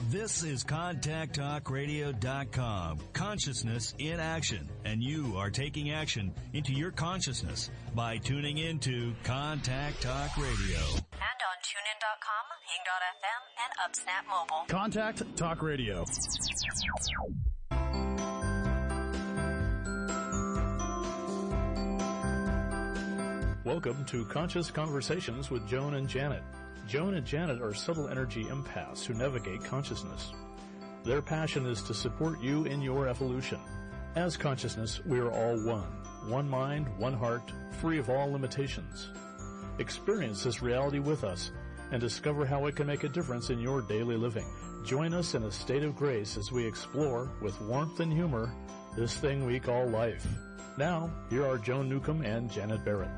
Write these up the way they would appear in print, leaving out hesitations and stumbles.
This is ContactTalkRadio.com. Consciousness in action. And you are taking action into your consciousness by tuning into Contact Talk Radio. And on TuneIn.com, Hing.fm, and UpSnap Mobile. Contact Talk Radio. Welcome to Conscious Conversations with Joan and Janet. Joan and Janet are subtle energy empaths who navigate consciousness. Their passion is to support you in your evolution. As consciousness, we are all one. One mind, one heart, free of all limitations. Experience this reality with us and discover how it can make a difference in your daily living. Join us in a state of grace as we explore, with warmth and humor, this thing we call life. Now, here are Joan Newcomb and Janet Barrett.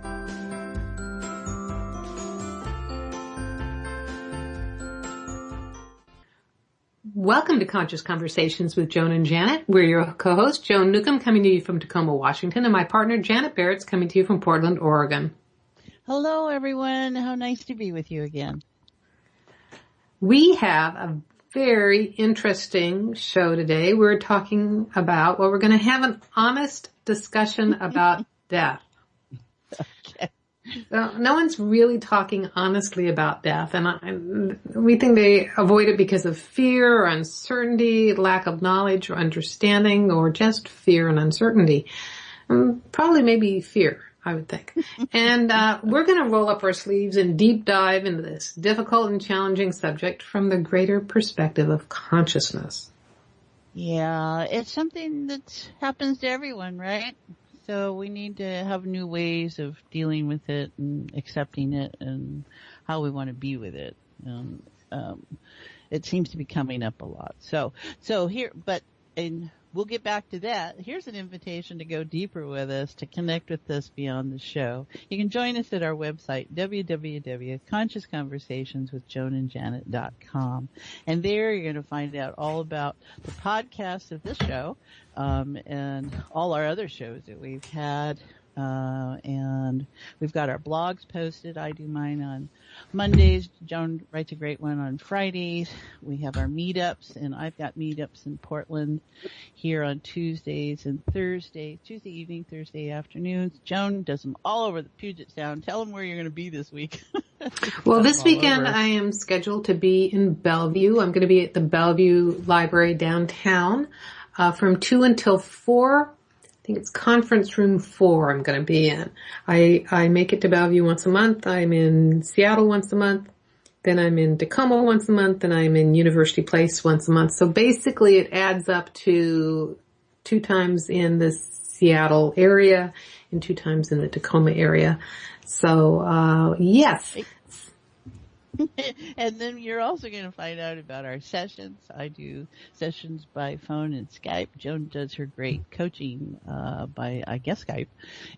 Welcome to Conscious Conversations with Joan and Janet. We're your co-host, Joan Newcomb, coming to you from Tacoma, Washington, and my partner, Janet Barrett's coming to you from Portland, Oregon. Hello, everyone. How nice to be with you again. We have a very interesting show today. We're talking about, we're going to have an honest discussion about death. Okay. So no one's really talking honestly about death, and we think they avoid it because of fear or uncertainty, lack of knowledge or understanding, or just fear and uncertainty. Probably maybe fear, I would think. And we're going to roll up our sleeves and deep dive into this difficult and challenging subject from the greater perspective of consciousness. Yeah, it's something that happens to everyone, right? So we need to have new ways of dealing with it and accepting it and how we want to be with it. It seems to be coming up a lot. So here, and we'll get back to that. Here's an invitation to go deeper with us, to connect with us beyond the show. You can join us at our website, www.consciousconversationswithjoanandjanet.com. And there you're going to find out all about the podcast of this show, and all our other shows that we've had. And we've got our blogs posted. I do mine on Mondays. Joan writes a great one on Fridays. We have our meetups, and I've got meetups in Portland here on Tuesdays and Thursdays, Tuesday evening, Thursday afternoons. Joan does them all over the Puget Sound. Tell them where you're going to be this week. Well, this weekend I am scheduled to be in Bellevue. I'm going to be at the Bellevue Library downtown from 2 until 4. I think it's conference room 4 I'm going to be in. I make it to Bellevue once a month. I'm in Seattle once a month. Then I'm in Tacoma once a month. And I'm in University Place once a month. So basically it adds up to 2 times in the Seattle area and 2 times in the Tacoma area. So, yes. And then you're also going to find out about our sessions. I do sessions by phone and Skype. Joan does her great coaching by, I guess, Skype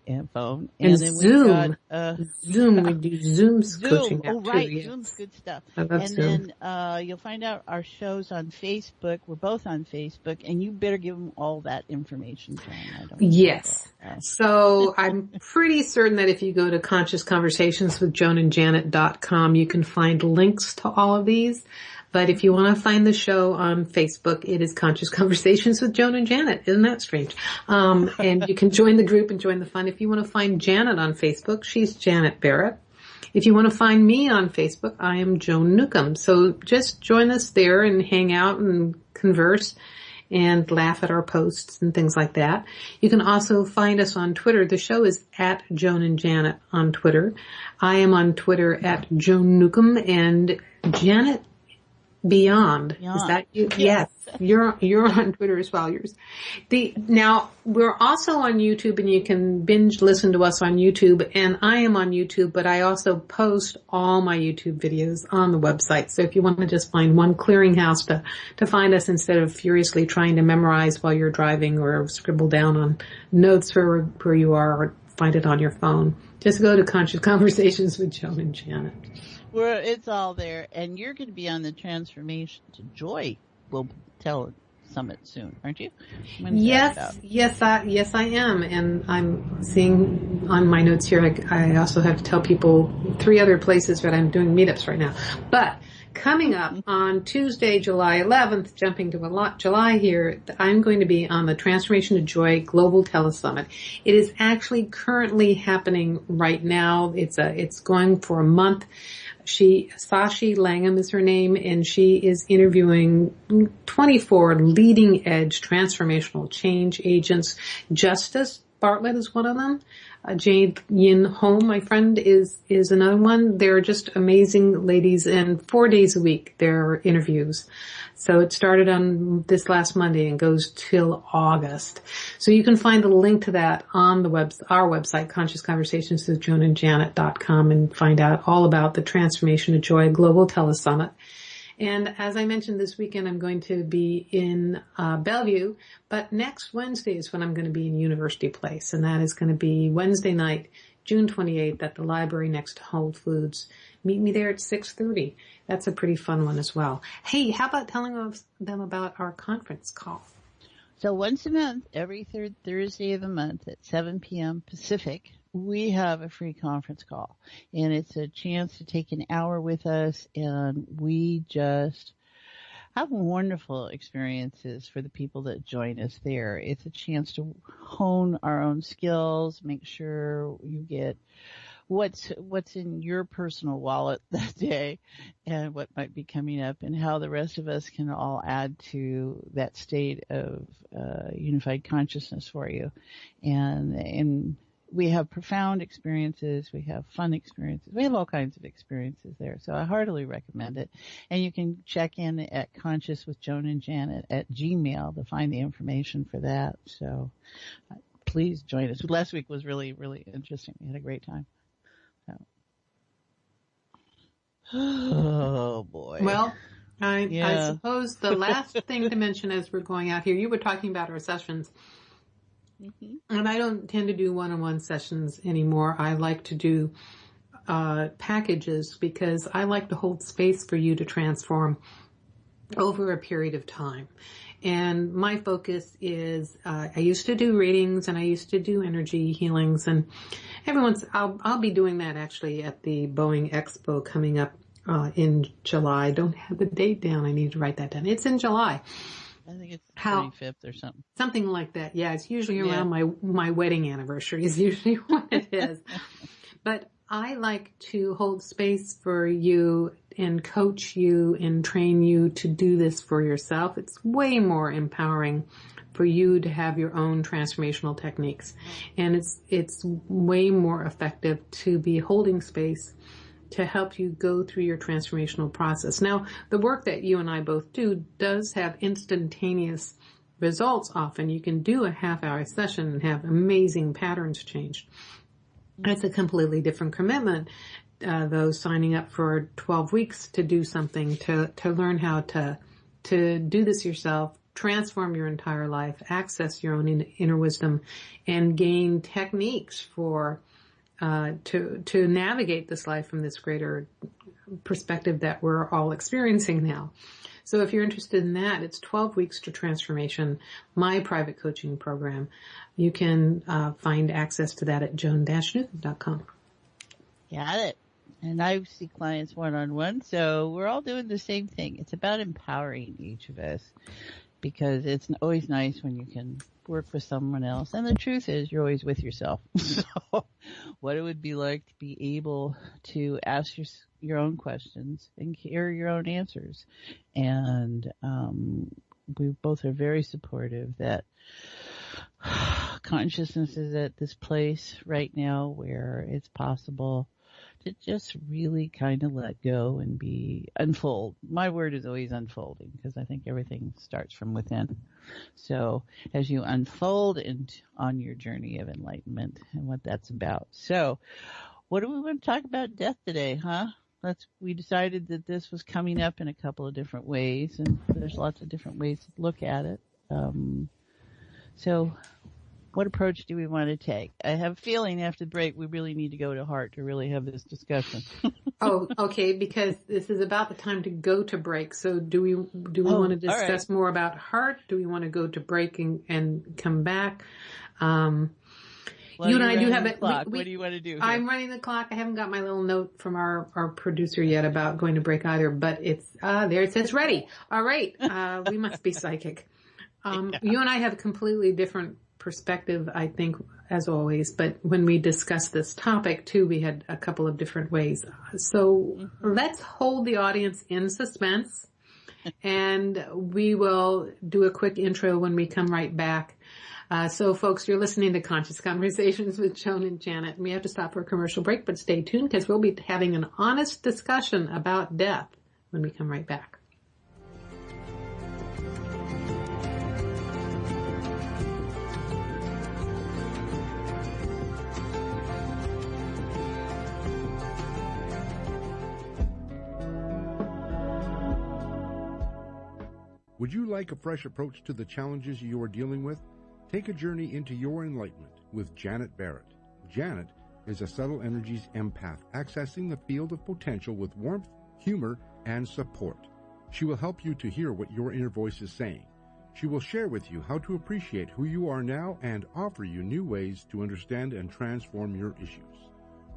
and phone. And then Zoom. We've got, Zoom. We do Zoom's coaching. Oh, right. Too, yes. Zoom's good stuff. I love Zoom. Then you'll find out our shows on Facebook. We're both on Facebook, and you better give them all that information, Joan. Yes. So I'm pretty certain that if you go to consciousconversationswithjoanandjanet.com, you can find links to all of these. But if you want to find the show on Facebook, it is Conscious Conversations with Joan and Janet. Isn't that strange? And you can join the group and join the fun. If you want to find Janet on Facebook, she's Janet Barrett. If you want to find me on Facebook, I am Joan Newcomb. So just join us there and hang out and converse and laugh at our posts and things like that. You can also find us on Twitter. The show is at Joan and Janet on Twitter. I am on Twitter at Joan Newcomb, and Janet Beyond. Is that you? Yes. You're on Twitter as well. Now we're also on YouTube, and you can binge listen to us on YouTube, and I am on YouTube, but I also post all my YouTube videos on the website. So if you want to just find one clearinghouse to find us instead of furiously trying to memorize while you're driving or scribble down on notes where you are, or find it on your phone, just go to Conscious Conversations with Joan and Janet. It's all there, and you're going to be on the transformation to joy. We'll tell Telesummit soon, aren't you? Yes, I am. And I'm seeing on my notes here, I also have to tell people 3 other places that I'm doing meetups right now. But coming up on Tuesday, July 11th, jumping to July here, I'm going to be on the Transformation to Joy Global Telesummit. It is actually currently happening right now. It's going for a month. Sashi Langham is her name, and she is interviewing 24 leading edge transformational change agents. Justice Bartlett is one of them. Jade Yin Ho, my friend, is another one. They're just amazing ladies, and 4 days a week there are interviews. So it started on this last Monday and goes till August. So you can find the link to that on our website, consciousconversationswithjoanandjanet.com, and find out all about the Transformation to Joy Global Telesummit. And as I mentioned, this weekend I'm going to be in Bellevue, but next Wednesday is when I'm going to be in University Place, and that is going to be Wednesday night, June 28th at the library next to Whole Foods. Meet me there at 6:30. That's a pretty fun one as well. Hey, how about telling them about our conference call? So once a month, every third Thursday of the month at 7 p.m. Pacific, we have a free conference call. And it's a chance to take an hour with us, and we just have wonderful experiences for the people that join us there. It's a chance to hone our own skills, make sure you get what's in your personal wallet that day and what might be coming up, and how the rest of us can all add to that state of unified consciousness for you. And we have profound experiences, we have fun experiences, we have all kinds of experiences there. So I heartily recommend it. And you can check in at Conscious with Joan and Janet at Gmail to find the information for that. So please join us. Last week was really, really interesting. We had a great time. So. Oh boy. Well, I suppose the last thing to mention as we're going out here, you were talking about our sessions. Mm-hmm. And I don't tend to do one-on-one sessions anymore. I like to do packages because I like to hold space for you to transform over a period of time. And my focus is, I used to do readings and I used to do energy healings, and I'll be doing that actually at the Boeing Expo coming up in July. I don't have the date down. I need to write that down. It's in July. I think it's the 25th or something. Something like that. Yeah, it's usually around my wedding anniversary is usually when it is. But I like to hold space for you and coach you and train you to do this for yourself. It's way more empowering for you to have your own transformational techniques. And it's way more effective to be holding space to help you go through your transformational process. Now, the work that you and I both do does have instantaneous results often. You can do a half-hour session and have amazing patterns changed. That's a completely different commitment, though, signing up for 12 weeks to do something, to learn how to do this yourself, transform your entire life, access your own inner wisdom, and gain techniques for to navigate this life from this greater perspective that we're all experiencing now. So if you're interested in that, it's 12 weeks to transformation, my private coaching program. You can find access to that at joan-newcomb.com. Got it. And I see clients one-on-one, so we're all doing the same thing. It's about empowering each of us, because it's always nice when you can work with someone else. And the truth is, you're always with yourself. So what it would be like to be able to ask your own questions and hear your own answers. And we both are very supportive that consciousness is at this place right now where it's possible to just really kind of let go and unfold. My word is always unfolding, because I think everything starts from within. So as you unfold on your journey of enlightenment and what that's about. So what do we want to talk about death today, huh? We decided that this was coming up in a couple of different ways, and there's lots of different ways to look at it. So what approach do we want to take? I have a feeling after the break we really need to go to heart to really have this discussion. Oh, okay, because this is about the time to go to break. So do we want to discuss more about heart? Do we want to go to break and come back? You and I do have a clock. What do you want to do here? I'm running the clock. I haven't got my little note from our producer yet about going to break either, but it's there. It says ready. All right. We must be psychic. You and I have a completely different perspective, I think, as always. But when we discussed this topic too, we had a couple of different ways. So let's hold the audience in suspense, and we will do a quick intro when we come right back. So folks, you're listening to Conscious Conversations with Joan and Janet. We have to stop for a commercial break, but stay tuned because we'll be having an honest discussion about death when we come right back. Would you like a fresh approach to the challenges you are dealing with? Take a journey into your enlightenment with Janet Barrett. Janet is a subtle energies empath, accessing the field of potential with warmth, humor, and support. She will help you to hear what your inner voice is saying. She will share with you how to appreciate who you are now and offer you new ways to understand and transform your issues.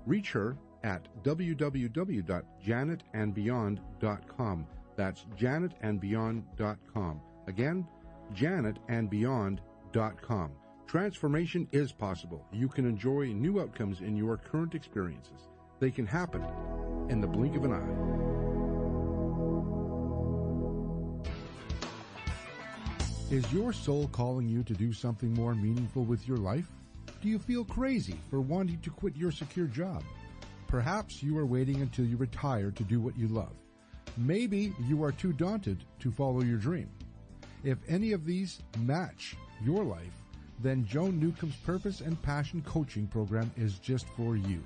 Reach her at www.janetandbeyond.com. That's janetandbeyond.com. Again, janetandbeyond.com. Transformation is possible. You can enjoy new outcomes in your current experiences. They can happen in the blink of an eye. Is your soul calling you to do something more meaningful with your life? Do you feel crazy for wanting to quit your secure job? Perhaps you are waiting until you retire to do what you love. Maybe you are too daunted to follow your dream. If any of these match your life, then Joan Newcomb's Purpose and Passion Coaching Program is just for you.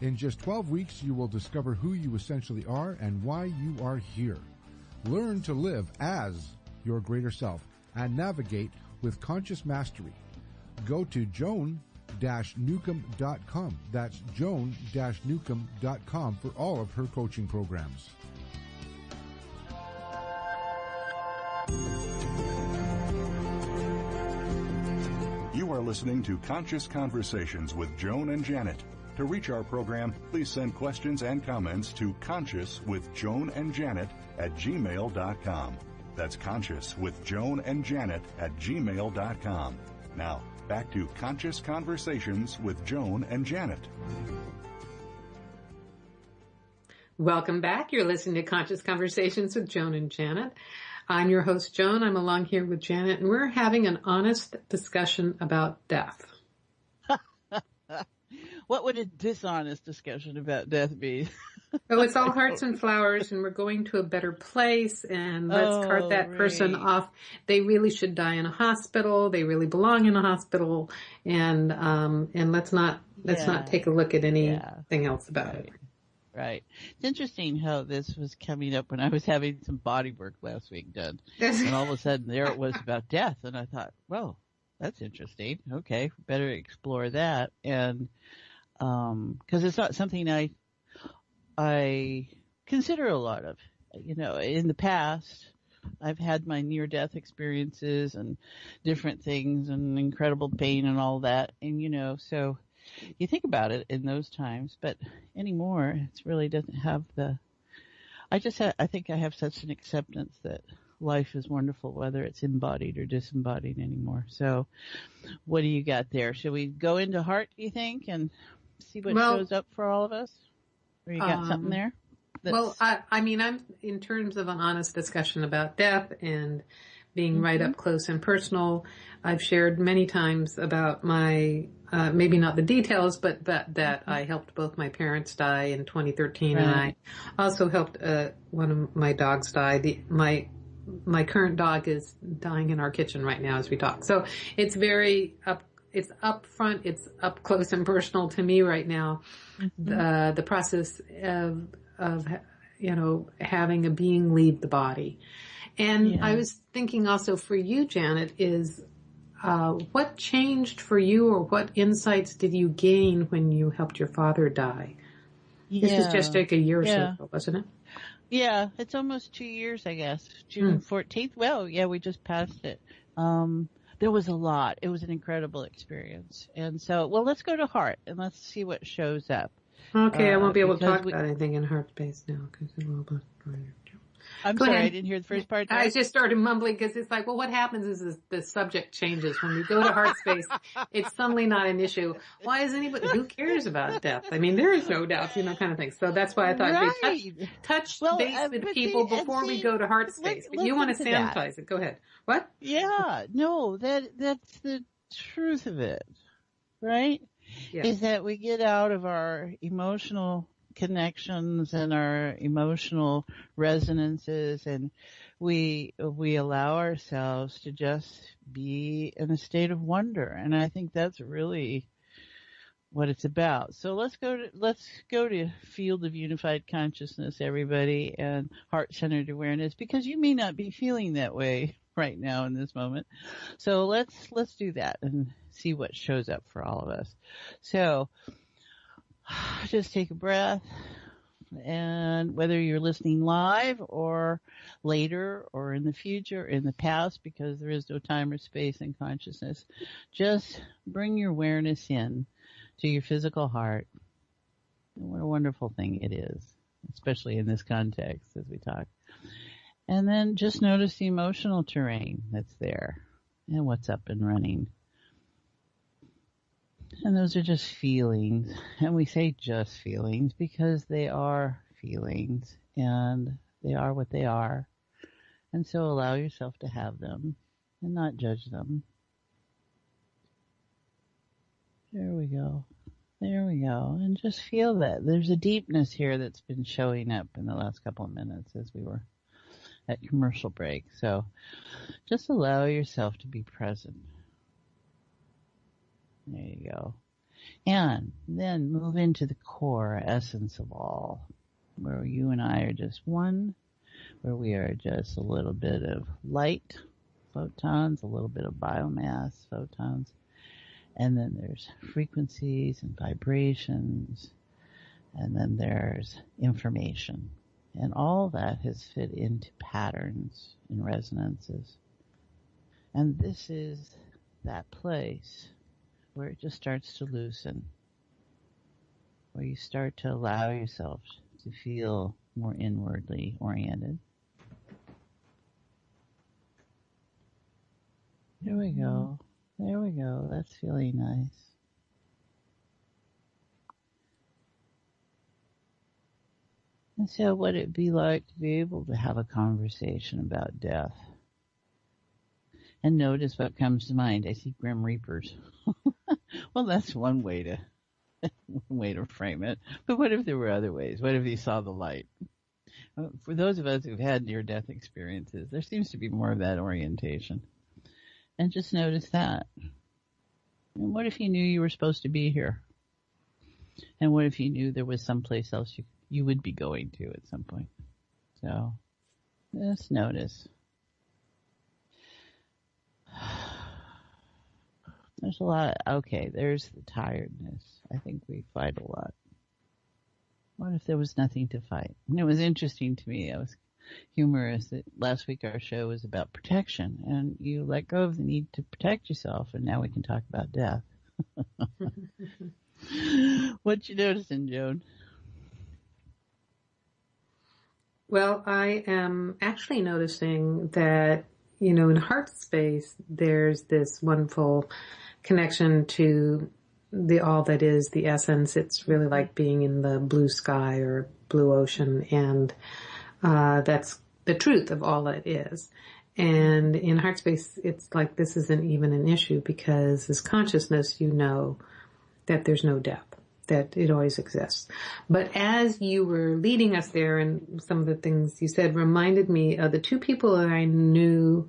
In just 12 weeks, you will discover who you essentially are and why you are here. Learn to live as your greater self and navigate with conscious mastery. Go to joan-newcomb.com. That's joan-newcomb.com for all of her coaching programs. You are listening to Conscious Conversations with Joan and Janet. To reach our program, please send questions and comments to consciouswithjoanandjanet@gmail.com. That's consciouswithjoanandjanet@gmail.com. Now, back to Conscious Conversations with Joan and Janet. Welcome back. You're listening to Conscious Conversations with Joan and Janet. I'm your host, Joan. I'm along here with Janet, and we're having an honest discussion about death. What would a dishonest discussion about death be? Oh, it's all hearts and flowers, and we're going to a better place, and let's cart that person off. They really should die in a hospital. They really belong in a hospital, and let's not take a look at anything else about it. Right. It's interesting how this was coming up when I was having some body work last week done. And all of a sudden there it was about death. And I thought, well, that's interesting. Okay, better explore that. And, cause it's not something I consider a lot of, in the past. I've had my near-death experiences and different things and incredible pain and all that. And, so you think about it in those times, but anymore, it really doesn't have I think I have such an acceptance that life is wonderful, whether it's embodied or disembodied anymore. So what do you got there? Should we go into heart, do you think, and see what shows up for all of us? Or you got something there? Well, I'm in terms of an honest discussion about death and being right up close and personal. I've shared many times about my, maybe not the details, but that I helped both my parents die in 2013, and I also helped one of my dogs die. My current dog is dying in our kitchen right now as we talk. So it's very it's up front, it's up close and personal to me right now. The process of having a being leave the body. And I was thinking also for you, Janet, is what changed for you, or what insights did you gain when you helped your father die? Yeah. This was just like a year or so ago, wasn't it? Yeah, it's almost 2 years, I guess. June 14th. Well, yeah, we just passed it. There was a lot. It was an incredible experience. And so, well, let's go to heart and let's see what shows up. Okay, I won't be able to talk about anything in heart space now because it's a little bit. I'm sorry, I didn't hear the first part. I just started mumbling because it's like, well, what happens is the subject changes. When we go to heart space, it's suddenly not an issue. Why is anybody, who cares about death? I mean, there is no doubt, kind of thing. So that's why I thought we touch base with people before we go to heart space. But you want to sanitize it. Go ahead. What? Yeah, no, that's the truth of it, right? Yeah. Is that we get out of our emotional connections and our emotional resonances, and we allow ourselves to just be in a state of wonder. And I think that's really what it's about. So let's go to field of unified consciousness, everybody, and heart-centered awareness, because you may not be feeling that way right now in this moment. So let's do that and see what shows up for all of us. So just take a breath, and whether you're listening live or later or in the future, in the past, because there is no time or space in consciousness, just bring your awareness in to your physical heart. And what a wonderful thing it is, especially in this context as we talk. And then just notice the emotional terrain that's there and what's up and running. And those are just feelings. And we say just feelings because they are feelings and they are what they are. And so allow yourself to have them and not judge them. There we go. There we go. And just feel that. There's a deepness here that's been showing up in the last couple of minutes as we were at commercial break. So just allow yourself to be present. There you go. And then move into the core essence of all, where you and I are just one, where we are just a little bit of light, photons, a little bit of biomass, photons, and then there's frequencies and vibrations, and then there's information. And all that has fit into patterns and resonances. And this is that place where it just starts to loosen, where you start to allow yourself to feel more inwardly oriented. There we go. There we go. That's feeling nice. And so what it'd be like to be able to have a conversation about death. And notice what comes to mind. I see Grim Reapers. Well, that's one way to frame it. But what if there were other ways? What if you saw the light? For those of us who've had near-death experiences, there seems to be more of that orientation. And just notice that. And what if you knew you were supposed to be here? And what if you knew there was someplace else you would be going to at some point? So just notice. There's a lot. Okay, there's the tiredness. I think we fight a lot. What if there was nothing to fight? And it was interesting to me. I was humorous that last week our show was about protection, and you let go of the need to protect yourself, and now we can talk about death. What you noticing, Joan? Well, I am actually noticing that, in heart space, there's this wonderful connection to the all that is, the essence. It's really like being in the blue sky or blue ocean, and that's the truth of all that is. And in heart space, it's like this isn't even an issue, because as consciousness, you know that there's no death, that it always exists. But as you were leading us there, and some of the things you said reminded me of the two people that I know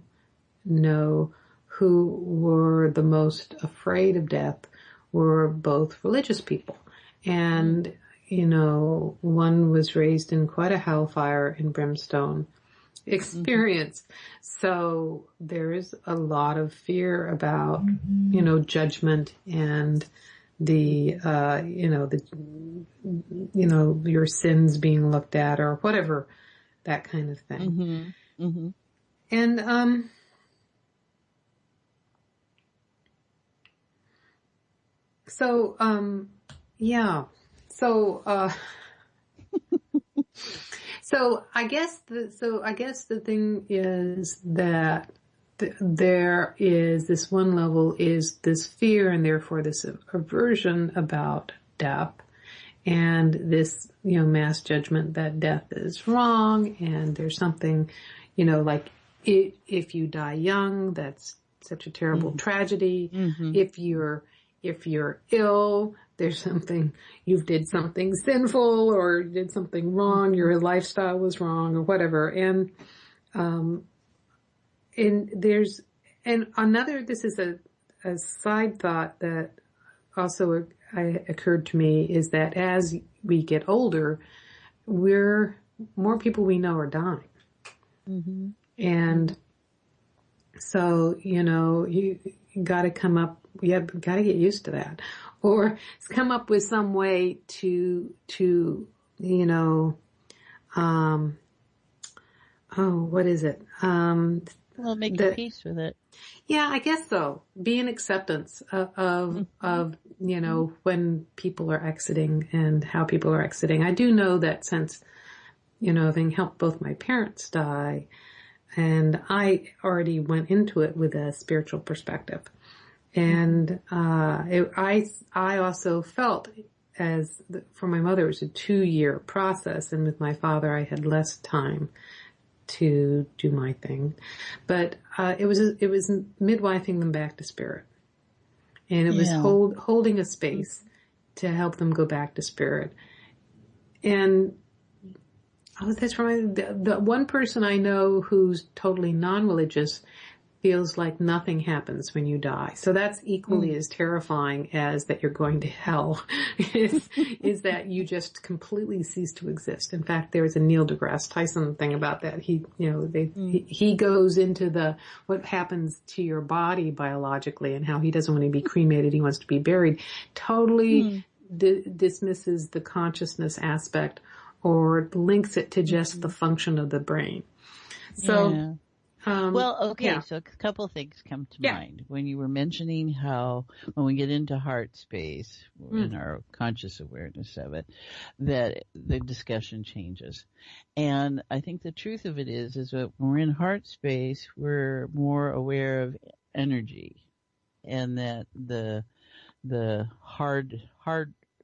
who were the most afraid of death were both religious people. And, one was raised in quite a hellfire and brimstone, experience. So there is a lot of fear about, judgment and the, your sins being looked at or whatever, that kind of thing. And, so, yeah. So, so I guess the thing is that there is this one level is this fear and therefore this aversion about death and this, mass judgment that death is wrong and there's something, like if you die young, that's such a terrible tragedy. If you're ill, there's something, you did something sinful or you did something wrong, your lifestyle was wrong or whatever. And this is a side thought that also occurred to me is that as we get older, more people we know are dying. And so, you gotta come up, gotta get used to that. Or come up with some way to what is it? Well, make a peace with it. Yeah, I guess so. Be in acceptance of when people are exiting and how people are exiting. I do know that since, having helped both my parents die, and I already went into it with a spiritual perspective. And I also felt for my mother, it was a 2-year process, and with my father, I had less time to do my thing. But it was midwifing them back to spirit, and it was holding a space to help them go back to spirit. And that's right. The one person I know who's totally non-religious feels like nothing happens when you die. So that's equally as terrifying as that you're going to hell is that you just completely cease to exist. In fact, there was a Neil deGrasse Tyson thing about that. He goes into what happens to your body biologically and how he doesn't want to be cremated. He wants to be buried. Totally dismisses the consciousness aspect or links it to just the function of the brain. So, so a couple of things come to mind when you were mentioning how when we get into heart space in our conscious awareness of it, that the discussion changes. And I think the truth of it is that when we're in heart space, we're more aware of energy, and that the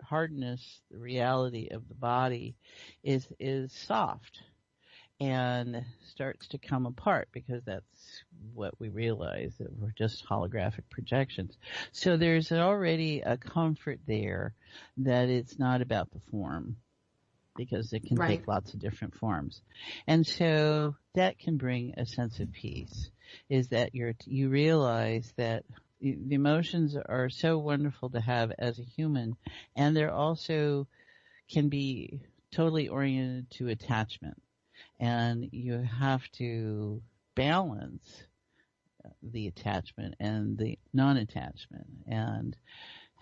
hardness, the reality of the body is soft and starts to come apart, because that's what we realize, that we're just holographic projections. So there's already a comfort there that it's not about the form, because it can take lots of different forms. And so that can bring a sense of peace, is that you realize that the emotions are so wonderful to have as a human, and they're also can be totally oriented to attachment. And you have to balance the attachment and the non-attachment. And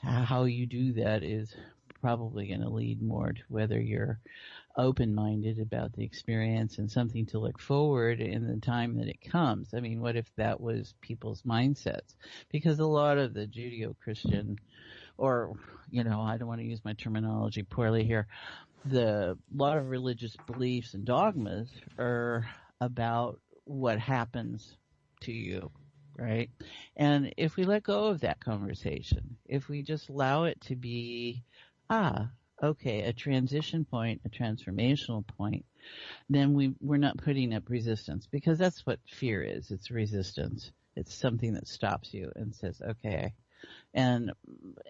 how you do that is probably going to lead more to whether you're open-minded about the experience and something to look forward in the time that it comes. I mean, what if that was people's mindsets? Because a lot of the Judeo-Christian, or, I don't want to use my terminology poorly here, a lot of religious beliefs and dogmas are about what happens to you, right? And if we let go of that conversation, if we just allow it to be, okay, a transition point, a transformational point, then we're not putting up resistance, because that's what fear is. It's resistance. It's something that stops you and says, okay. And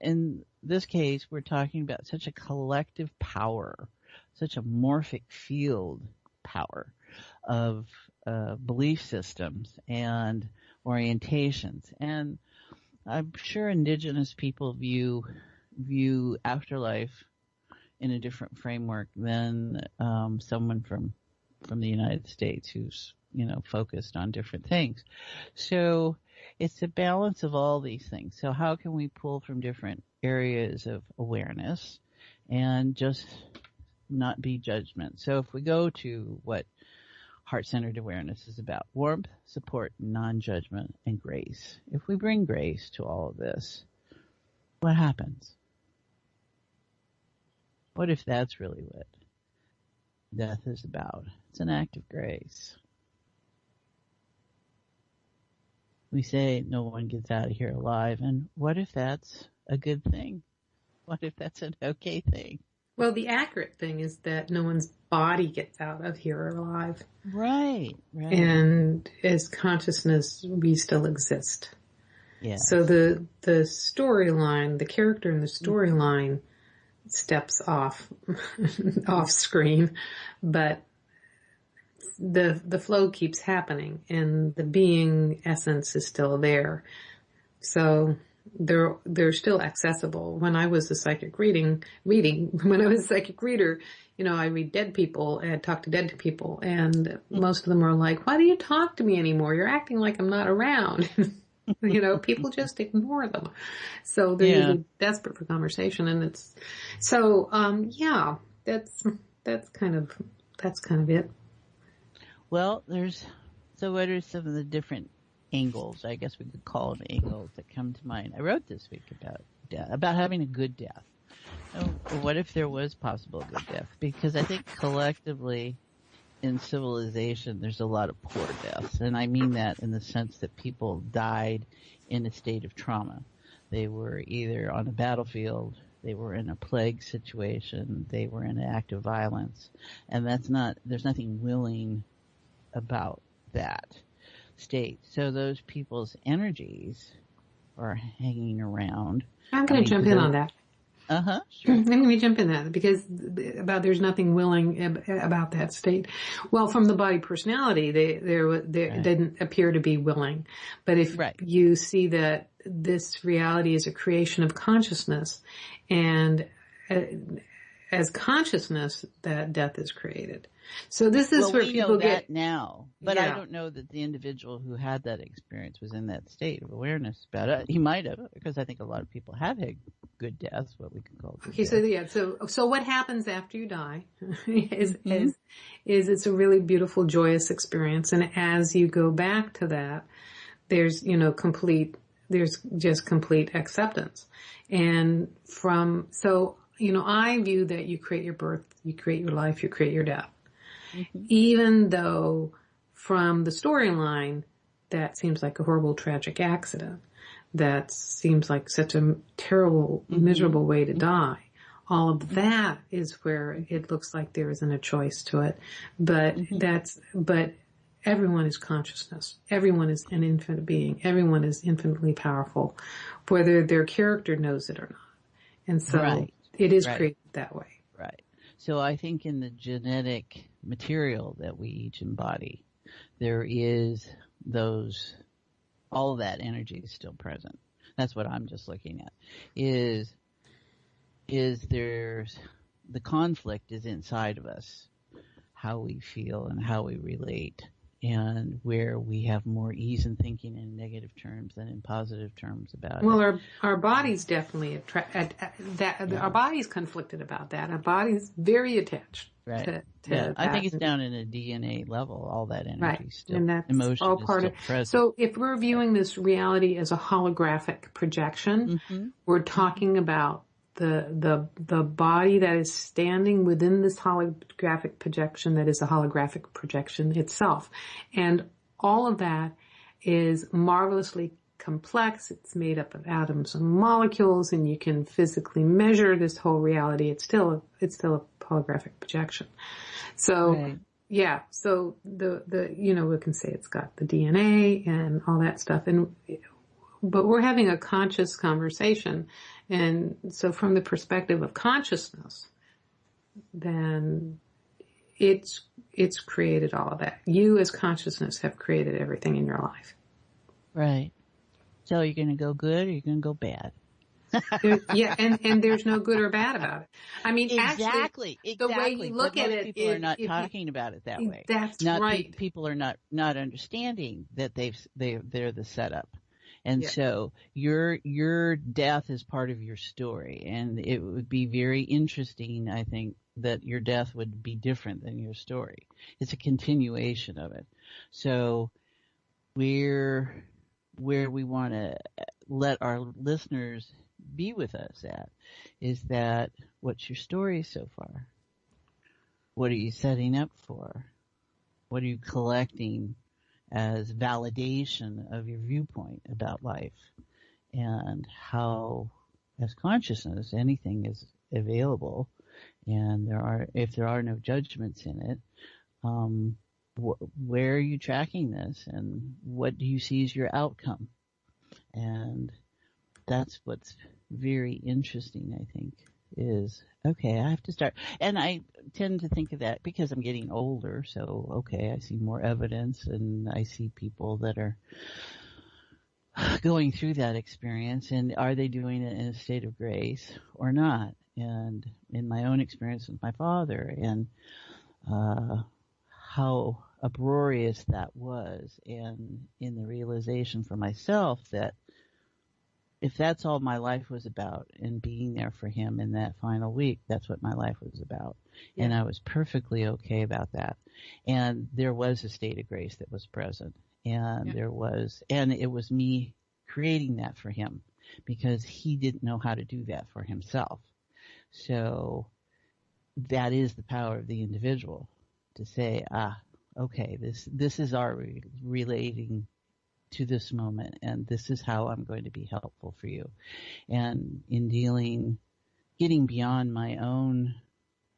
in this case, we're talking about such a collective power, such a morphic field power of belief systems and orientations. And I'm sure indigenous people view afterlife in a different framework than someone from the United States who's focused on different things. So it's a balance of all these things. So how can we pull from different areas of awareness and just not be judgment? So if we go to what heart-centered awareness is about, warmth, support, non-judgment, and grace. If we bring grace to all of this, what happens? What if that's really what death is about? It's an act of grace. We say no one gets out of here alive, and what if that's a good thing? What if that's an okay thing? Well, the accurate thing is that no one's body gets out of here alive. Right. And as consciousness, we still exist. Yeah. So the storyline, the character in the storyline steps off screen, but the flow keeps happening and the being essence is still there. So they're still accessible. When I was a psychic when I was a psychic reader, I read dead people and talk to dead people, and most of them are like, why do you talk to me anymore? You're acting like I'm not around. People just ignore them. So they're usually desperate for conversation, and it's so that's kind of it. Well, so what are some of the different angles, I guess we could call them angles, that come to mind? I wrote this week about death, about having a good death. What if there was possible good death? Because I think collectively in civilization there's a lot of poor deaths, and I mean that in the sense that people died in a state of trauma. They were either on a battlefield, they were in a plague situation, they were in an act of violence, and there's nothing willing about that state. So those people's energies are hanging around. I'm going to jump in on that. Sure. Let me jump in that, because there's nothing willing about that state. Well, from the body personality, they didn't appear to be willing. But if you see that this reality is a creation of consciousness, and as consciousness, that death is created. So this is where people get that now, but I don't know that the individual who had that experience was in that state of awareness about it. He might have, because I think a lot of people have had good deaths, what we could call good death. So what happens after you die is it's a really beautiful, joyous experience, and as you go back to that, there's just complete acceptance, and I view that you create your birth, you create your life, you create your death. Mm-hmm. Even though from the storyline, that seems like a horrible, tragic accident. That seems like such a terrible, miserable way to die. All of that is where it looks like there isn't a choice to it. But but everyone is consciousness. Everyone is an infinite being. Everyone is infinitely powerful, whether their character knows it or not. And so it is created that way. Right. So I think in the genetic material that we each embody, there is all of that energy is still present. That's what I'm just looking at. Is there's the conflict is inside of us, how we feel and how we relate, and where we have more ease in thinking in negative terms than in positive terms about it. Well, our body's definitely our body's conflicted about that. Our body's very attached. Right. I think it's down in a DNA level. All that energy still, and that's emotion all is part still of. present. So if we're viewing this reality as a holographic projection, we're talking about the body that is standing within this holographic projection that is a holographic projection itself. And all of that is marvelously complex. It's made up of atoms and molecules, and you can physically measure this whole reality. It's still a holographic projection. So so we can say it's got the DNA and all that stuff, but we're having a conscious conversation. And so from the perspective of consciousness, then it's created all of that. You as consciousness have created everything in your life. Right. So you're going to go good or you're going to go bad. Yeah, and there's no good or bad about it. I mean, Exactly. actually, the way you look at it, people are not talking about it that way. That's not right. People are not understanding that they're the setup. And so your death is part of your story, and it would be very interesting, I think, that your death would be different than your story. It's a continuation of it. So where we want to let our listeners be with us at is that, what's your story so far? What are you setting up for? What are you collecting as validation of your viewpoint about life? And how, as consciousness, anything is available, and if there are no judgments in it, where are you tracking this, and what do you see as your outcome? And that's what's very interesting, I think, is, okay, I have to start. And I tend to think of that because I'm getting older. So, okay, I see more evidence, and I see people that are going through that experience, and are they doing it in a state of grace or not? And in my own experience with my father, and how uproarious that was, and in the realization for myself that if that's all my life was about, and being there for him in that final week, that's what my life was about. Yeah. And I was perfectly okay about that. And there was a state of grace that was present. And and it was me creating that for him, because he didn't know how to do that for himself. So that is the power of the individual, to say, okay, this is our relating to this moment, and this is how I'm going to be helpful for you. And in getting beyond my own,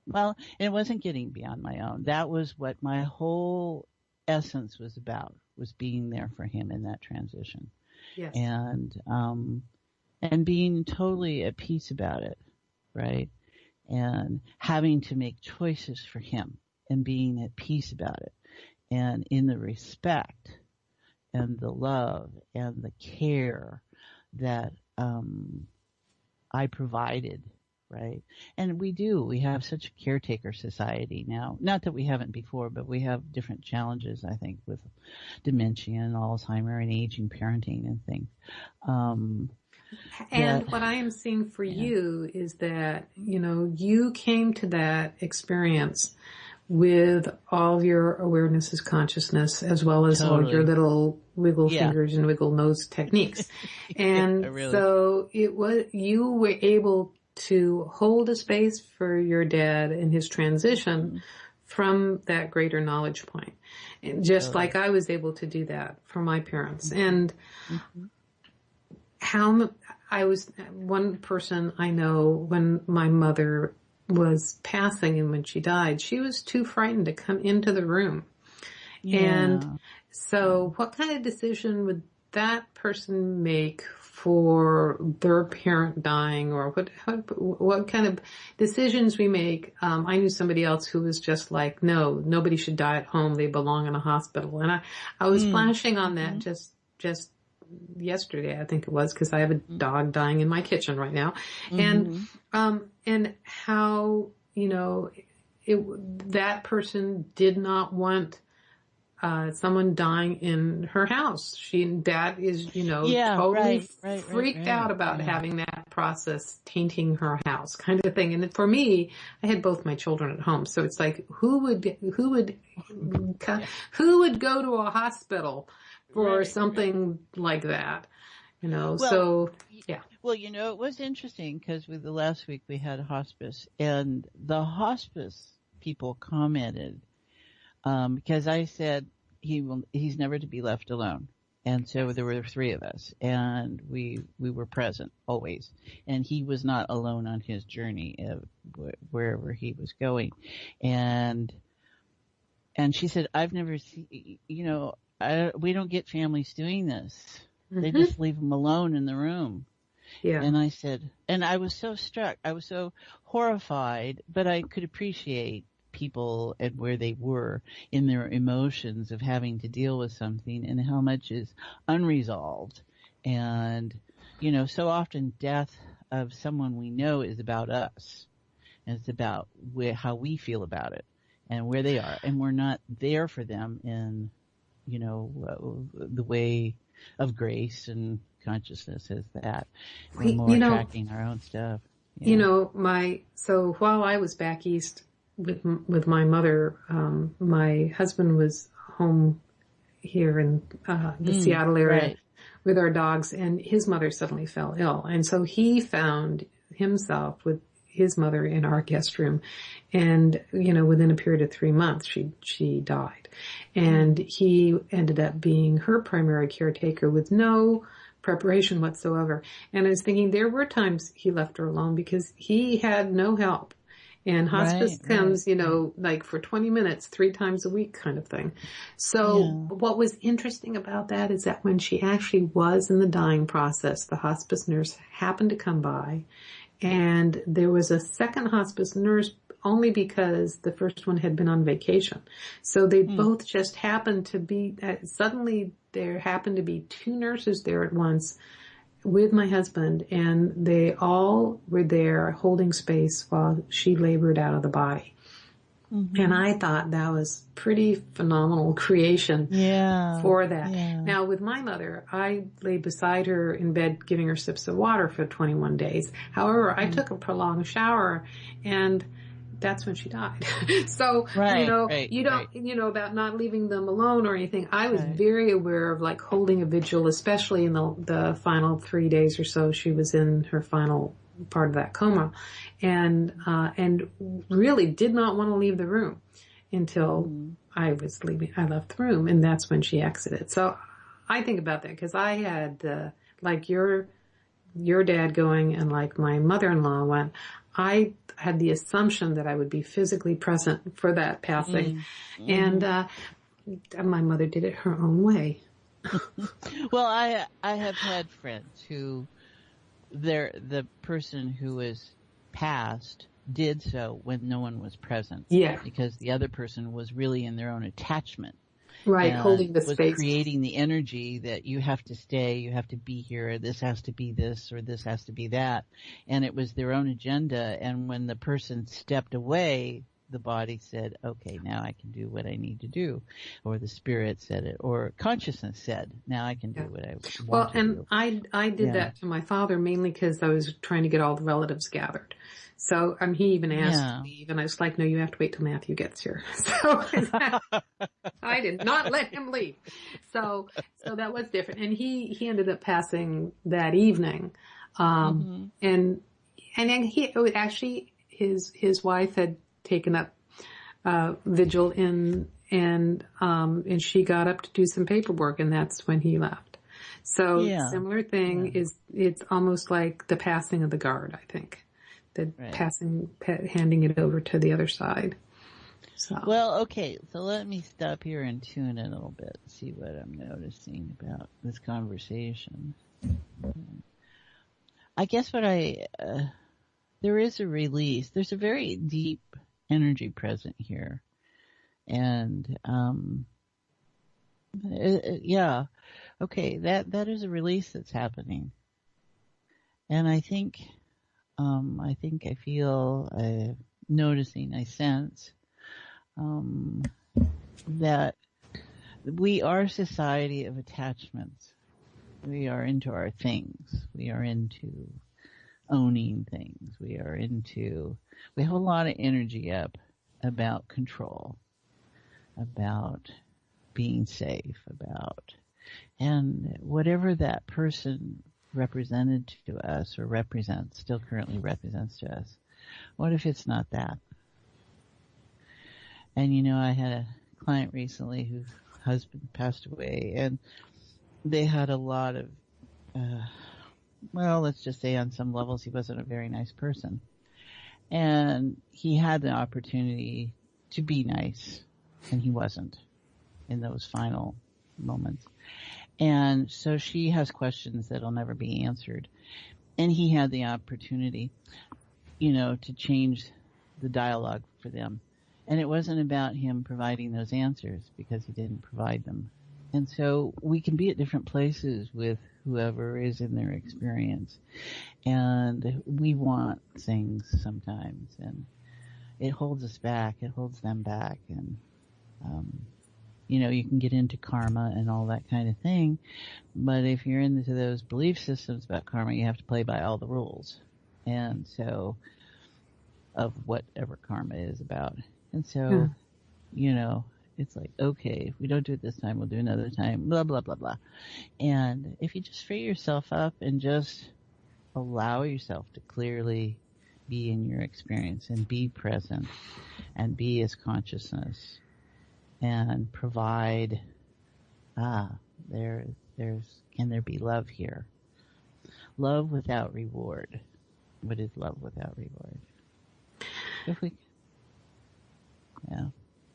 well, it wasn't getting beyond my own. That was what my whole essence was about, was being there for him in that transition. Yes. And being totally at peace about it, right? And having to make choices for him, and being at peace about it, and in the respect and the love and the care that I provided, right? And we have such a caretaker society now. Not that we haven't before, but we have different challenges, I think, with dementia and Alzheimer and aging parenting and things. And what I am seeing for you is that, you came to that experience with all your awareness as consciousness, as well as all your little wiggle fingers and wiggle nose techniques. And so you were able to hold a space for your dad in his transition from that greater knowledge point. And just like I was able to do that for my parents. And one person I know, when my mother was passing and when she died, she was too frightened to come into the room. Yeah. And so what kind of decision would that person make for their parent dying, or what kind of decisions we make? I knew somebody else who was just like, no, nobody should die at home. They belong in a hospital. And I was flashing on that just yesterday, I think it was, because I have a dog dying in my kitchen right now. And how, that person did not want someone dying in her house. Dad is, totally freaked out about having that process tainting her house, kind of thing. And for me, I had both my children at home, so it's like, who would go to a hospital for something like that? Well, it was interesting, because with the last week we had a hospice, and the hospice people commented, because I said he's never to be left alone. And so there were 3 of us, and we were present always. And he was not alone on his journey wherever he was going. And she said, I've never seen, we don't get families doing this. They just leave them alone in the room. Yeah. And I said, and I was so struck. I was so horrified, but I could appreciate people and where they were in their emotions of having to deal with something, and how much is unresolved. And, so often death of someone we know is about us. And it's about how we feel about it and where they are. And we're not there for them in, the way of grace and consciousness is that. We're more tracking our own stuff. Yeah. So while I was back east with my mother, my husband was home here in the Seattle area. Right. With our dogs, and his mother suddenly fell ill. And so he found himself with his mother in our guest room. And, within a period of 3 months, she died. And he ended up being her primary caretaker with no preparation whatsoever. And I was thinking there were times he left her alone because he had no help. And hospice comes, like for 20 minutes, 3 times a week kind of thing. So what was interesting about that is that when she actually was in the dying process, the hospice nurse happened to come by, and there was a second hospice nurse only because the first one had been on vacation. So they both just happened to be, suddenly there happened to be 2 nurses there at once with my husband, and they all were there holding space while she labored out of the body. Mm-hmm. And I thought that was pretty phenomenal creation for that. Yeah. Now, with my mother, I lay beside her in bed giving her sips of water for 21 days. However, I took a prolonged shower, and that's when she died. So, about not leaving them alone or anything. I was very aware of like holding a vigil, especially in the final 3 days or so she was in her final part of that coma, and really did not want to leave the room until I was leaving. I left the room, and that's when she exited. So I think about that because I had, like your dad going and like my mother-in-law went, I had the assumption that I would be physically present for that passing. And my mother did it her own way. Well, I have had friends who the person who was passed did so when no one was present. Yeah. Because the other person was really in their own attachment. Right, holding the space. Was creating the energy that you have to stay, you have to be here, this has to be this, or this has to be that. And it was their own agenda. And when the person stepped away, the body said, okay, now I can do what I need to do. Or the spirit said it, or consciousness said, now I can do what I want to do. Well, and I did that to my father mainly because I was trying to get all the relatives gathered. So he even asked to leave, and I was like, no, you have to wait till Matthew gets here. So I did not let him leave. So that was different. And he ended up passing that evening. And then his wife had taken up vigil and she got up to do some paperwork, and that's when he left. So similar thing is, it's almost like the passing of the guard, I think. Handing it over to the other side. So. Well, okay, so let me stop here and tune in a little bit, see what I'm noticing about this conversation. I guess there is a release. There's a very deep energy present here. And, okay, that is a release that's happening. And I feel, noticing, I sense, that we are a society of attachments. We are into our things. We are into owning things. We have a lot of energy up about control, about being safe, and whatever that person represented to us or still currently represents to us. What if it's not that? And I had a client recently whose husband passed away, and they had a lot of, let's just say on some levels he wasn't a very nice person. And he had the opportunity to be nice, and he wasn't in those final moments. And so she has questions that'll never be answered. And he had the opportunity, to change the dialogue for them. And it wasn't about him providing those answers, because he didn't provide them. And so we can be at different places with whoever is in their experience. And we want things sometimes, and it holds us back. It holds them back. And, you can get into karma and all that kind of thing. But if you're into those belief systems about karma, you have to play by all the rules. And so, of whatever karma is about. And so, it's like, okay, if we don't do it this time, we'll do another time, blah, blah, blah, blah. And if you just free yourself up and just allow yourself to clearly be in your experience and be present and be as consciousness and provide, can there be love here? Love without reward. What is love without reward?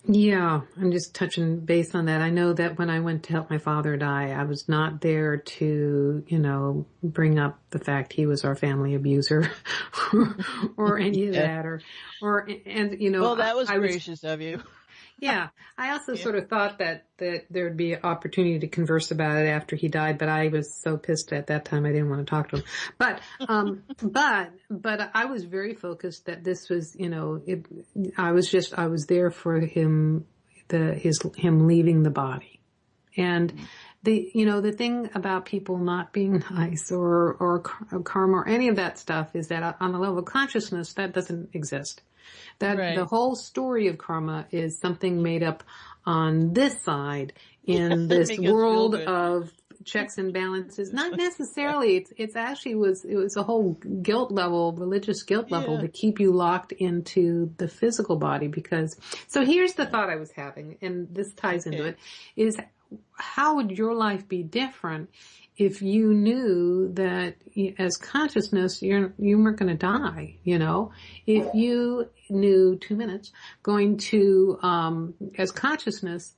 Yeah, I'm just touching base on that. I know that when I went to help my father die, I was not there to, bring up the fact he was our family abuser or any of that Well, that was gracious of you. Yeah. I also sort of thought that there'd be an opportunity to converse about it after he died, but I was so pissed at that time I didn't want to talk to him. But, but I was very focused that this was, I was there for him, him leaving the body. And the thing about people not being nice or karma or any of that stuff is that on the level of consciousness, that doesn't exist. That the whole story of karma is something made up on this side in this world of checks and balances. Not necessarily. It's actually it was a whole guilt level, religious guilt level to keep you locked into the physical body so here's the thought I was having, and this ties into it, is how would your life be different if you knew that as consciousness, you weren't going to die, If you knew 2 minutes going to, as consciousness,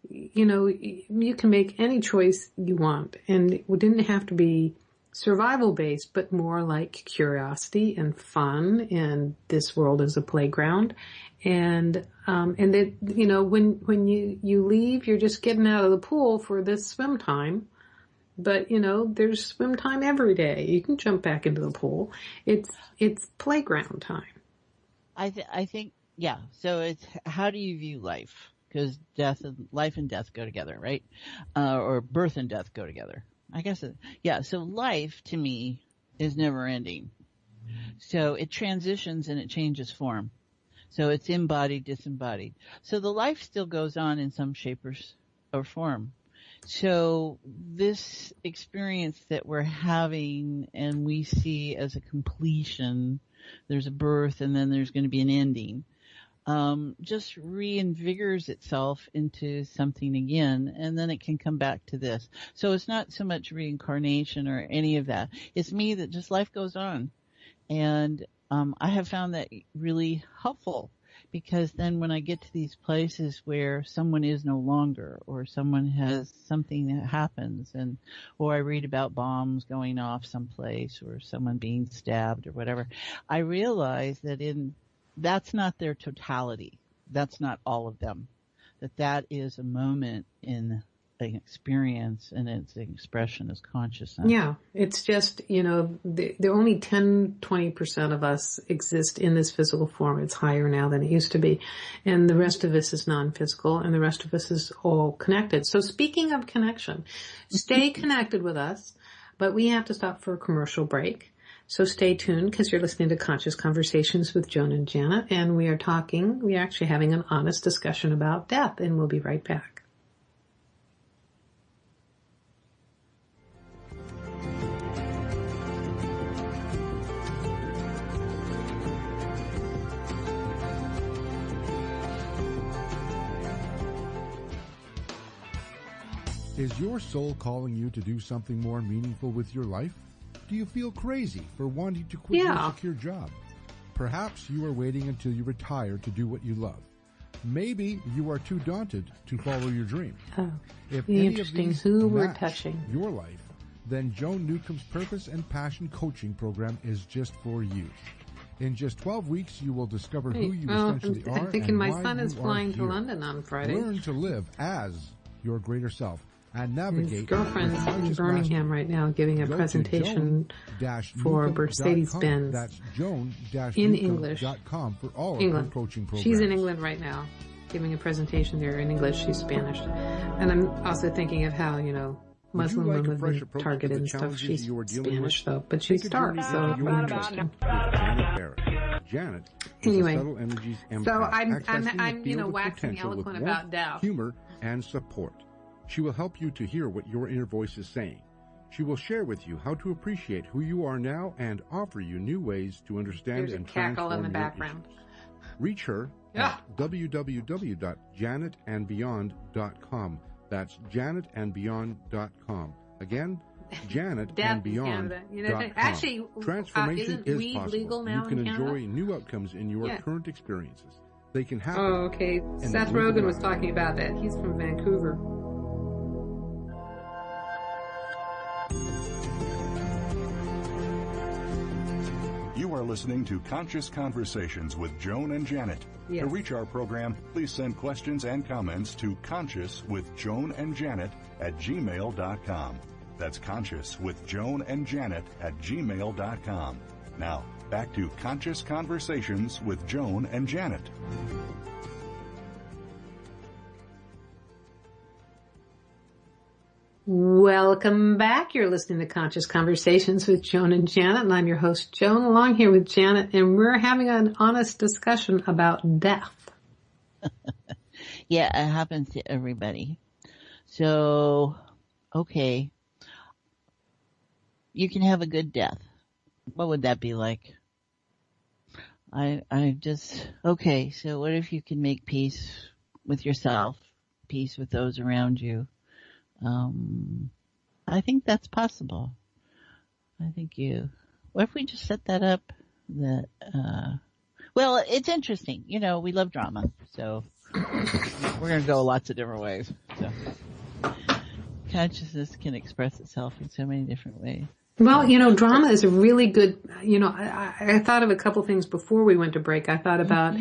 you can make any choice you want. And it didn't have to be survival based, but more like curiosity and fun. And this world is a playground. And that, when you leave, you're just getting out of the pool for this swim time. But, there's swim time every day. You can jump back into the pool. It's playground time. I think, yeah. So it's, how do you view life? Because life and death go together, right? Or birth and death go together. I guess, so life to me is never ending. So it transitions and it changes form. So it's embodied, disembodied. So the life still goes on in some shape or form. So this experience that we're having and we see as a completion, there's a birth and then there's going to be an ending, just reinvigorates itself into something again, and then it can come back to this. So it's not so much reincarnation or any of that. It's me that just life goes on. And I have found that really helpful. Because then when I get to these places where someone is no longer, or someone has something that happens, or I read about bombs going off someplace, or someone being stabbed or whatever, I realize that that's not their totality. That's not all of them. That is a moment in an experience, and its expression is consciousness. Yeah, it's just, the only 10-20% of us exist in this physical form. It's higher now than it used to be. And the rest of us is non-physical, and the rest of us is all connected. So speaking of connection, stay connected with us, but we have to stop for a commercial break. So stay tuned, because you're listening to Conscious Conversations with Joan and Janet, and we're actually having an honest discussion about death, and we'll be right back. Is your soul calling you to do something more meaningful with your life? Do you feel crazy for wanting to quit your secure job? Perhaps you are waiting until you retire to do what you love. Maybe you are too daunted to follow your dream. If any of these match your life, then Joan Newcomb's Purpose and Passion Coaching Program is just for you. In just 12 weeks, you will discover who you essentially are I'm thinking and my why son is you are flying to here. London on Friday. Learn to live as your greater self and navigate. His girlfriend's in Birmingham right now giving a presentation for Mercedes-Benz That's Joan in English. for all of England. her coaching programs. She's in England right now giving a presentation there in English. She's Spanish. And I'm also thinking of how, Muslim women have been targeted and stuff. She's Spanish though, but she's dark, so it's interesting. Janet Anyway, subtle energies so empath, I'm accessing the field of waxing potential with eloquent warmth, about doubt. humor, and support. She will help you to hear what your inner voice is saying. She will share with you how to appreciate who you are now and offer you new ways to understand There's a and cackle transform in the your background. issues. Reach her at www.janetandbeyond.com. That's janetandbeyond.com. Again, janetandbeyond.com. Actually, Transformation isn't is weed possible. legal now You can in Canada? enjoy new outcomes in your current experiences. They can happen. Oh, okay. Seth Rogen was talking about that. He's from Vancouver. You are listening to Conscious Conversations with Joan and Janet. Yes. To reach our program, please send questions and comments to consciouswithjoanandjanet@gmail.com. That's consciouswithjoanandjanet@gmail.com. Now, back to Conscious Conversations with Joan and Janet. Welcome back. You're listening to Conscious Conversations with Joan and Janet, and I'm your host, Joan, along here with Janet, and we're having an honest discussion about death. Yeah, it happens to everybody. So, okay. You can have a good death. What would that be like? Okay, so what if you can make peace with yourself, peace with those around you? I think that's possible. What if we just set that up well, it's interesting. We love drama, so we're going to go lots of different ways. So consciousness can express itself in so many different ways. Well, drama is a really good, I thought of a couple things before we went to break. I thought about,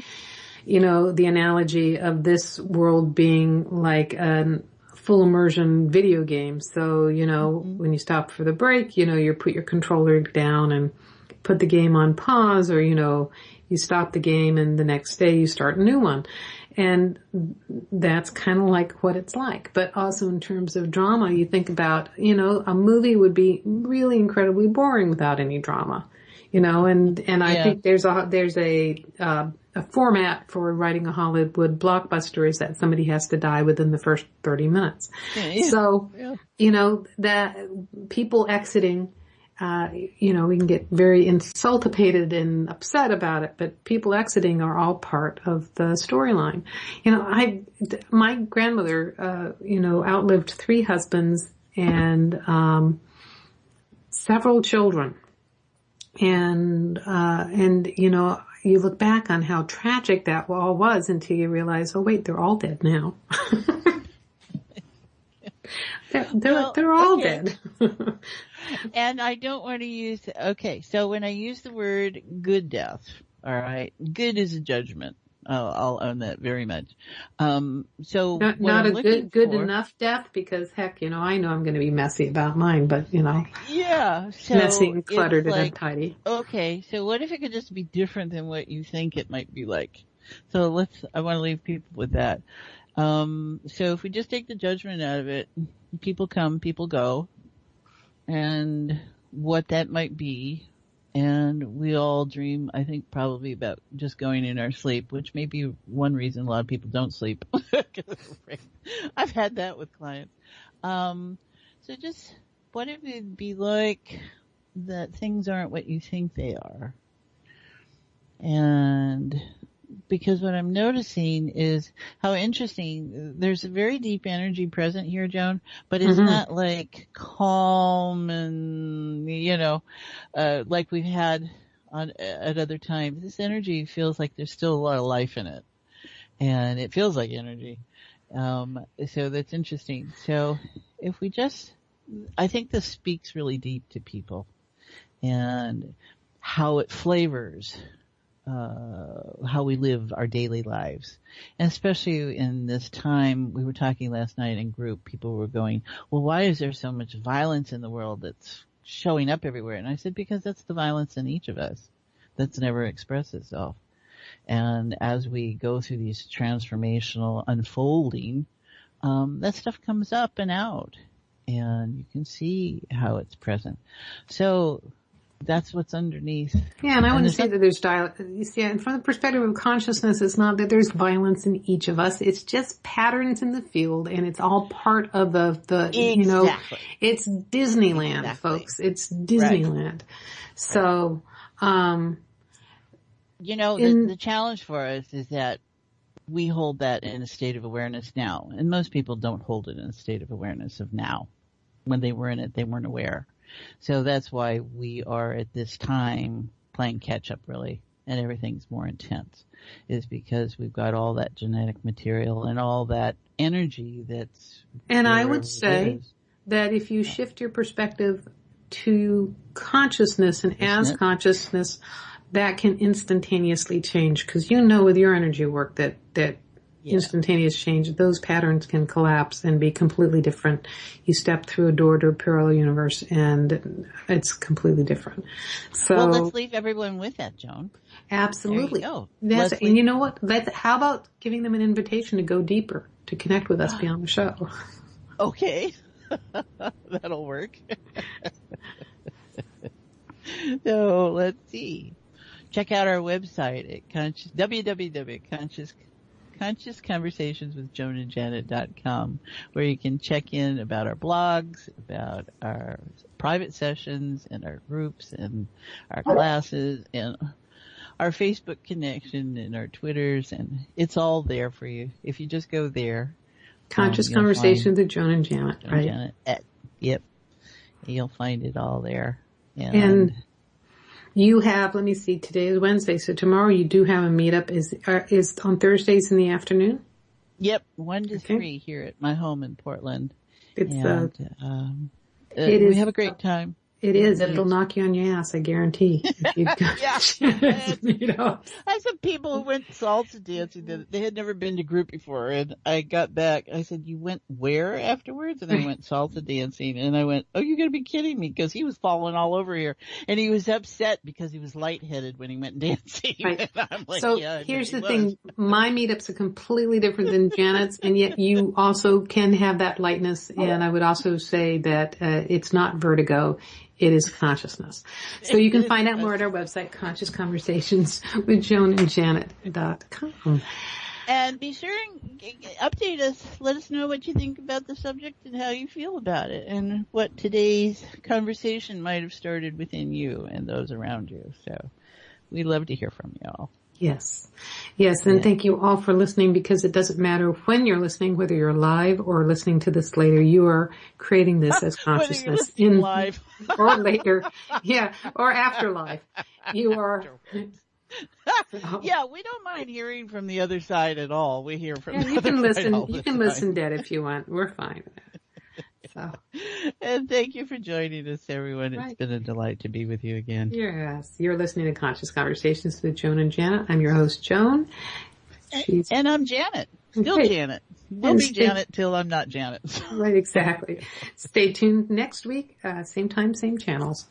the analogy of this world being like a full immersion video game. So, when you stop for the break, you put your controller down and put the game on pause, or, you stop the game and the next day you start a new one. And that's kind of like what it's like. But also in terms of drama, you think about, a movie would be really incredibly boring without any drama, and I think there's a format for writing a Hollywood blockbuster is that somebody has to die within the first 30 minutes. So, that people exiting, we can get very insultated and upset about it, but people exiting are all part of the storyline. My grandmother, outlived 3 husbands and, several children. And, you look back on how tragic that all was until you realize, oh wait, they're all dead now. they're all dead. And I don't want to use, so when I use the word good death, all right, good is a judgment. I'll own that very much. So not a good enough death, because heck, I know I'm going to be messy about mine, but yeah, so messy and cluttered and untidy. Okay, so what if it could just be different than what you think it might be like? So I want to leave people with that. So if we just take the judgment out of it, people come, people go, and what that might be. And we all dream, I think, probably about just going in our sleep, which may be one reason a lot of people don't sleep. I've had that with clients. So just what if it'd be like that things aren't what you think they are? And because what I'm noticing is how interesting, there's a very deep energy present here, Joan, but it's not like calm and, like we've had at other times. This energy feels like there's still a lot of life in it, and it feels like energy. So that's interesting. So if we I think this speaks really deep to people and how it flavors how we live our daily lives. And especially in this time, we were talking last night in group, people were going, well, why is there so much violence in the world that's showing up everywhere? And I said, because that's the violence in each of us that's never expressed itself. And as we go through these transformational unfolding, that stuff comes up and out, and you can see how it's present. So that's what's underneath. Yeah, and I wouldn't say that there's you see, and from the perspective of consciousness, it's not that there's violence in each of us. It's just patterns in the field, and it's all part of the exactly. You know, it's Disneyland, exactly. folks. It's Disneyland. Right. So, you know, the challenge for us is that we hold that in a state of awareness now, and most people don't hold it in a state of awareness of now. When they were in it, they weren't aware. So that's why we are at this time playing catch up, really, and everything's more intense, is because we've got all that genetic material and all that energy that's. And I would say that if you shift your perspective to consciousness and as consciousness, that can instantaneously change, because you know with your energy work that instantaneous change, those patterns can collapse and be completely different. You step through a door to a parallel universe and it's completely different. So, well, let's leave everyone with that, Joan. Absolutely. There you go. And you know what? How about giving them an invitation to go deeper, to connect with us beyond the show? Okay. That'll work. So let's see. Check out our website at www.consciousconversationswithjoanandjanet.com, where you can check in about our blogs, about our private sessions and our groups and our classes and our Facebook connection and our Twitters, and it's all there for you. If you just go there. Conscious Conversations with Joan and Janet, right? Janet yep. You'll find it all there. And you have, let me see, today is Wednesday, so tomorrow you do have a meetup. Is on Thursdays in the afternoon? Yep, 1 to 3 here at my home in Portland. It's we have a great time. It is. It'll knock you on your ass, I guarantee. If you I had some people who went salsa dancing. They had never been to group before, and I got back. I said, "You went where afterwards?" And they went salsa dancing, and I went, "Oh, you're gonna be kidding me!" Because he was falling all over here, and he was upset because he was lightheaded when he went dancing. Right. And I'm like, so yeah, here's the thing: my meetups are completely different than Janet's, and yet you also can have that lightness. And I would also say that it's not vertigo. It is consciousness. So you can find out more at our website, consciousconversationswithjoanandjanet.com. And be sure and update us. Let us know what you think about the subject and how you feel about it, and what today's conversation might have started within you and those around you. So we'd love to hear from you all. Yes. And thank you all for listening, because it doesn't matter when you're listening, whether you're live or listening to this later, you are creating this as consciousness in live or later. Yeah. Or after live. You are. Yeah, we don't mind hearing from the other side at all. We hear from the you other can listen. side You can listen dead if you want. We're fine with that. So. And thank you for joining us, everyone. It's been a delight to be with you again. Yes. You're listening to Conscious Conversations with Joan and Janet. I'm your host, Joan. And I'm Janet. Still Janet. We'll be Janet till I'm not Janet. Right, exactly. Stay tuned next week. Same time, same channels.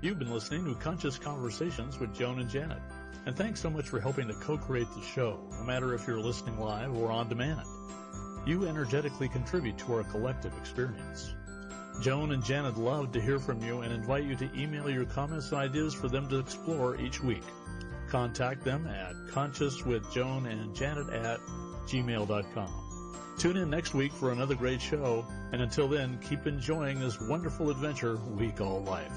You've been listening to Conscious Conversations with Joan and Janet. And thanks so much for helping to co-create the show, no matter if you're listening live or on demand. You energetically contribute to our collective experience. Joan and Janet love to hear from you and invite you to email your comments and ideas for them to explore each week. Contact them at consciouswithjoanandjanet@gmail.com. Tune in next week for another great show, and until then, keep enjoying this wonderful adventure we call life.